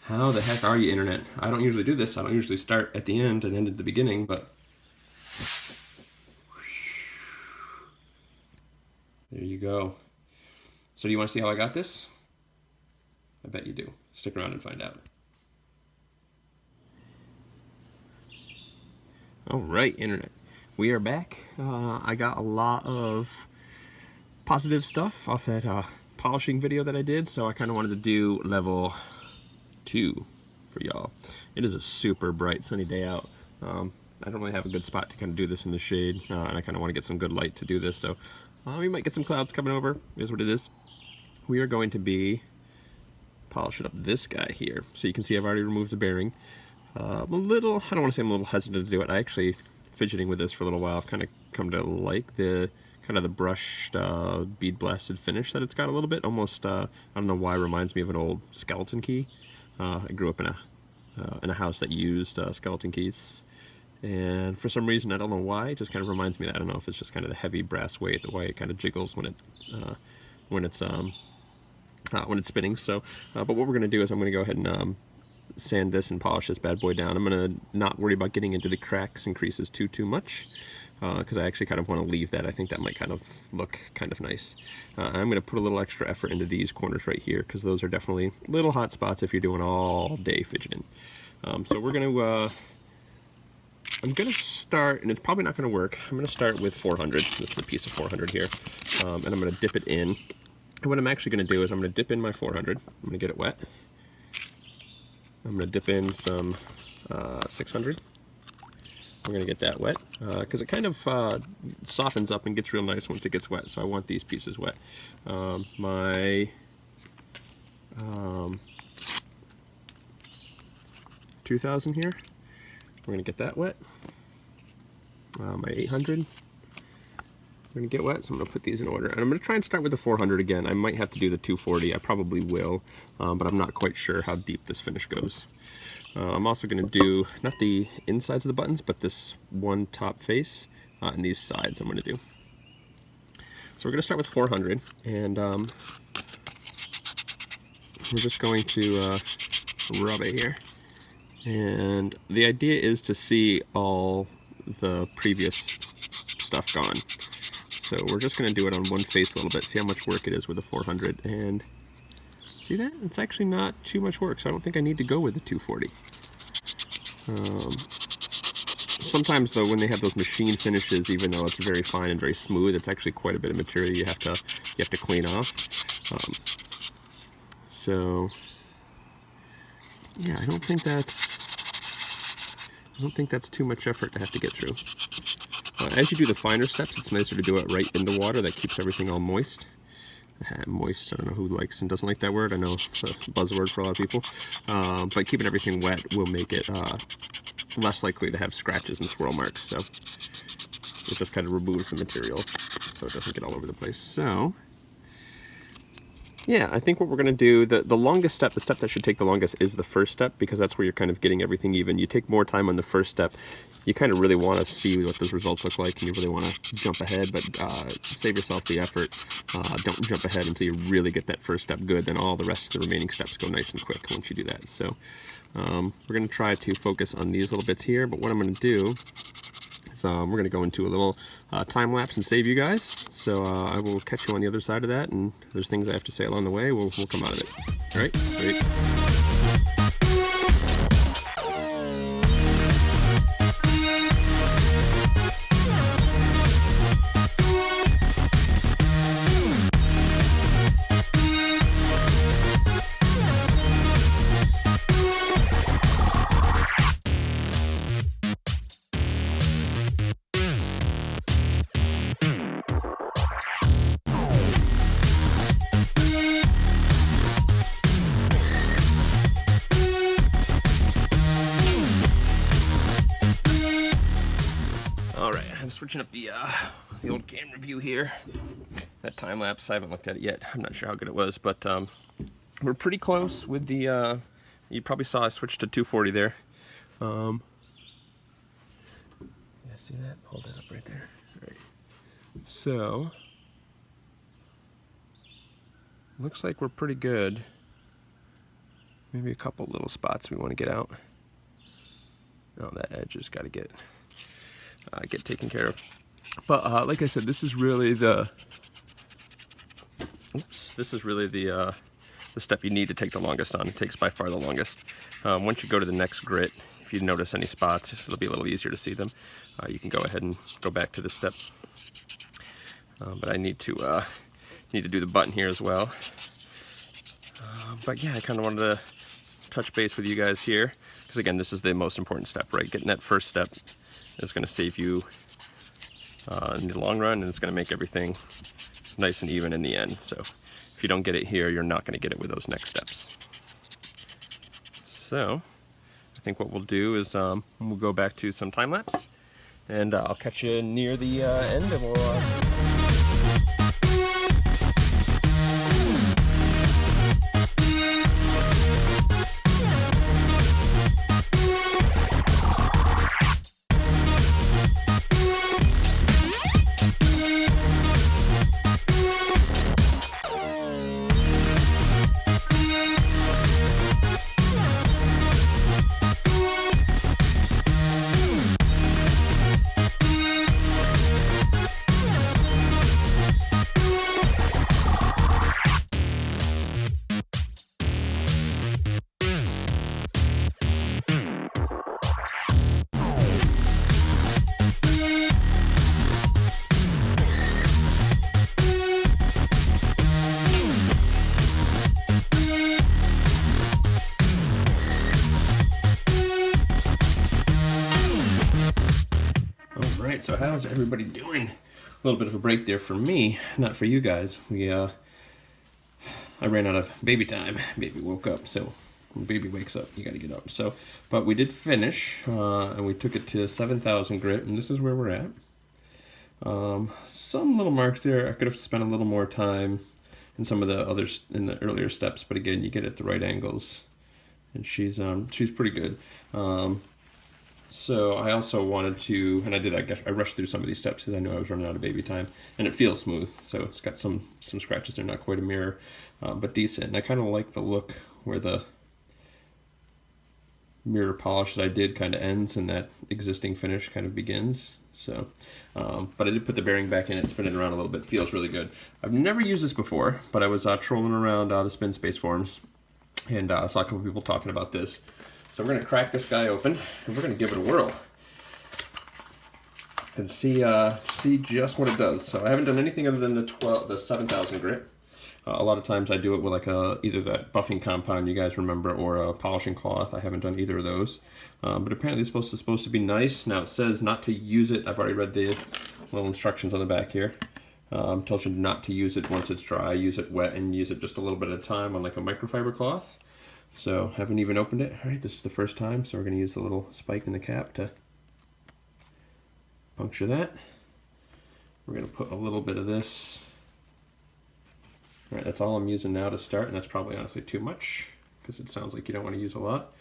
How the heck are you, Internet? I don't usually do this. I don't usually start at the end and end at the beginning, but there you go. So do you want to see how I got this? I bet you do. Stick around and find out. All right, Internet. We are back. I got a lot of positive stuff off that polishing video that I did, so I kind of wanted to do level 2 for y'all. It is a super bright sunny day out. I don't really have a good spot to kind of do this in the shade, and I kind of want to get some good light to do this, so we might get some clouds coming over. Is what it is. We are going to be polishing up this guy here. So you can see I've already removed the bearing. A little, I don't want to say I'm a little hesitant to do it. I actually, fidgeting with this for a little while, I've kind of come to like the kind of the brushed bead blasted finish that it's got a little bit. Almost, I don't know why, it reminds me of an old skeleton key. I grew up in a house that used skeleton keys, and for some reason, I don't know why, it just kind of reminds me of that. I don't know if it's just kind of the heavy brass weight, the way it kind of jiggles when it's spinning. So, but what we're going to do is I'm going to go ahead and sand this and polish this bad boy down. I'm going to not worry about getting into the cracks and creases too much, because I actually kind of want to leave that. I think that might kind of look kind of nice. I'm going to put a little extra effort into these corners right here, because those are definitely little hot spots if you're doing all day fidgeting. So we're going to I'm going to start, and it's probably not going to work. I'm going to start with 400. This is a piece of 400 here, and I'm going to dip it in. And what I'm actually going to do is I'm going to dip in my 400. I'm going to get it wet. I'm going to dip in some 600. We're going to get that wet, because it kind of softens up and gets real nice once it gets wet, so I want these pieces wet. My 2000 here, we're going to get that wet. My 800, we're going to get wet, so I'm going to put these in order. And I'm going to try and start with the 400 again. I might have to do the 240, I probably will, but I'm not quite sure how deep this finish goes. I'm also going to do, not the insides of the buttons, but this one top face, and these sides I'm going to do. So we're going to start with 400, and we're just going to rub it here. And the idea is to see all the previous stuff gone. So we're just going to do it on one face a little bit, see how much work it is with the 400. And see that? It's actually not too much work, so I don't think I need to go with the 240. Sometimes though, when they have those machine finishes, even though it's very fine and very smooth, it's actually quite a bit of material you have to clean off. So yeah, I don't think that's too much effort to have to get through. As you do the finer steps, it's nicer to do it right in the water. That keeps everything all moist. Moist, I don't know who likes and doesn't like that word. I know it's a buzzword for a lot of people. But keeping everything wet will make it less likely to have scratches and swirl marks. So it just kind of removes the material so it doesn't get all over the place. So yeah, I think what we're going to do, the longest step, the step that should take the longest is the first step, because that's where you're kind of getting everything even. You take more time on the first step. You kind of really want to see what those results look like, and you really want to jump ahead, but save yourself the effort. Don't jump ahead until you really get that first step good, then all the rest of the remaining steps go nice and quick once you do that. So we're going to try to focus on these little bits here, but what I'm going to do is we're going to go into a little time lapse and save you guys. So I will catch you on the other side of that, and if there's things I have to say along the way, we'll come out of it. All right, great. I'm switching up the old camera view here. That time lapse, I haven't looked at it yet. I'm not sure how good it was, but we're pretty close with the. You probably saw I switched to 240 there. Yeah, see that? Hold it up right there. All right. So looks like we're pretty good Maybe a couple little spots we want to get out. Oh, that edge has got to get taken care of. But like I said, this is really the step you need to take the longest on. It takes by far the longest. Once you go to the next grit, if you notice any spots, it'll be a little easier to see them. You can go ahead and go back to this step. But I need to do the button here as well. But yeah, I kind of wanted to touch base with you guys here, because again, this is the most important step, right? Getting that first step is going to save you in the long run, and it's going to make everything nice and even in the end. So if you don't get it here, you're not going to get it with those next steps. So I think what we'll do is we'll go back to some time lapse, and I'll catch you near the end, and we'll So how's everybody doing? A little bit of a break there for me, not for you guys. I ran out of baby time. Baby woke up, so when baby wakes up, you got to get up. So, but we did finish, and we took it to 7,000 grit, and this is where we're at. Some little marks there. I could have spent a little more time in some of the others in the earlier steps, but again, you get it at the right angles, and she's pretty good. So I also wanted to, and I rushed through some of these steps because I knew I was running out of baby time, and it feels smooth. So it's got some scratches. They're not quite a mirror, but decent. And I kind of like the look where the mirror polish that I did kind of ends and that existing finish kind of begins. So, but I did put the bearing back in it, spin it around a little bit. Feels really good. I've never used this before, but I was trolling around the Spin Space forums, and saw a couple people talking about this. So we're going to crack this guy open, and we're going to give it a whirl and see just what it does. So I haven't done anything other than the 7,000 grit. A lot of times I do it with like either that buffing compound you guys remember, or a polishing cloth. I haven't done either of those, but apparently it's supposed to be nice. Now it says not to use it. I've already read the little instructions on the back here. Tells you not to use it once it's dry. Use it wet and use it just a little bit at a time on like a microfiber cloth. So haven't even opened it. All right, this is the first time, so we're going to use the little spike in the cap to puncture that. We're going to put a little bit of this. All right, that's all I'm using now to start, and that's probably honestly too much because it sounds like you don't want to use a lot.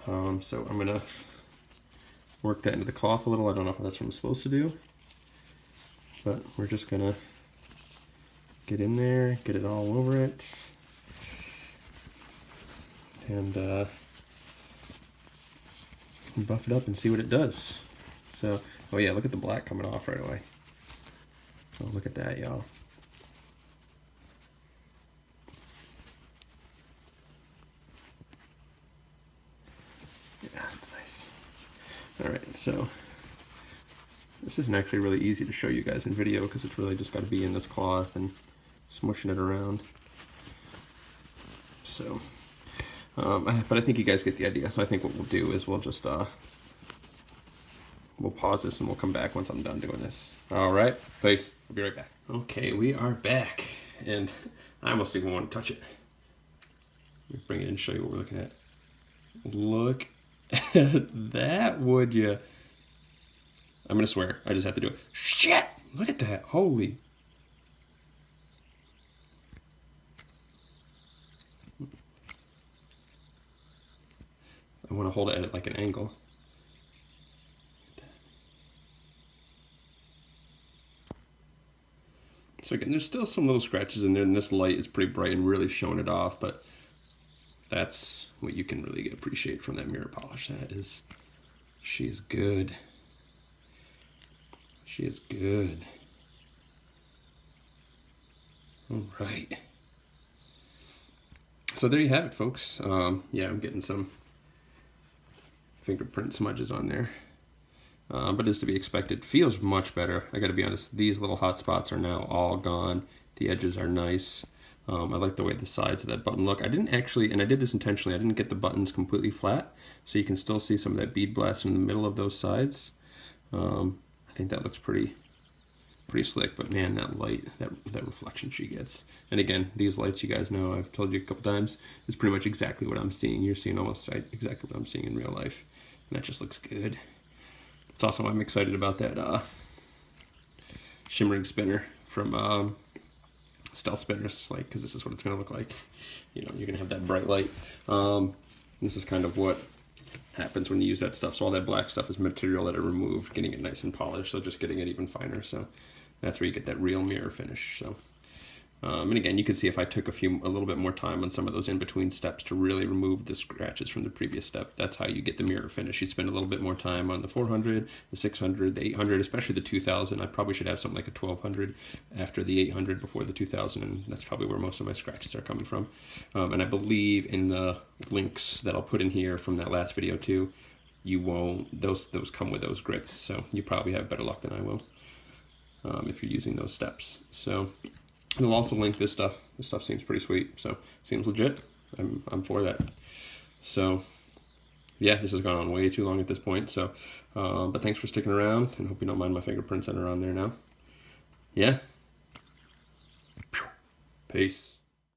So I'm going to work that into the cloth a little. I don't know if that's what I'm supposed to do, but we're just going to get in there, get it all over it. And buff it up and see what it does. So, oh yeah, look at the black coming off right away. Oh, look at that, y'all. Yeah, that's nice. All right, so this isn't actually really easy to show you guys in video because it's really just got to be in this cloth and smushing it around. So. But I think you guys get the idea. So I think what we'll do is we'll just we'll pause this and we'll come back once I'm done doing this. All right, peace. We'll be right back. Okay, we are back, and I almost even want to touch it. Let me bring it in and show you what we're looking at. Look at that, would you? I'm gonna swear. I just have to do it. Shit! Look at that. Holy. I want to hold it at like an angle. So again, there's still some little scratches in there, and this light is pretty bright and really showing it off, but That's what you can really appreciate from that mirror polish. That is, she's good. She is good. All right. So there you have it, folks. Yeah, I'm getting some fingerprint smudges on there. But as to be expected, feels much better. I gotta be honest, these little hot spots are now all gone. The edges are nice. I like the way the sides of that button look. I didn't actually, and I did this intentionally, I didn't get the buttons completely flat, so you can still see some of that bead blast in the middle of those sides. I think that looks pretty slick, but man, that light, that reflection she gets. And again, these lights, you guys know, I've told you a couple times, is pretty much exactly what I'm seeing. You're seeing almost exactly what I'm seeing in real life. And that just looks good. It's awesome. I'm excited about that shimmering spinner from Stealth Spinners, like, because this is what it's going to look like. You know, you're going to have that bright light. This is kind of what happens when you use that stuff. So all that black stuff is material that I removed, getting it nice and polished, so just getting it even finer. So that's where you get that real mirror finish. So and again, you can see if I took a little bit more time on some of those in-between steps to really remove the scratches from the previous step. That's how you get the mirror finish. You spend a little bit more time on the 400, the 600, the 800, especially the 2000. I probably should have something like a 1200 after the 800 before the 2000, and that's probably where most of my scratches are coming from. And I believe in the links that I'll put in here from that last video too, you won't, those come with those grits, so you probably have better luck than I will if you're using those steps. So. And I'll also link this stuff. This stuff seems pretty sweet, so seems legit. I'm for that. So yeah, this has gone on way too long at this point. So, but thanks for sticking around, and hope you don't mind my fingerprints that are on there now. Yeah. Peace.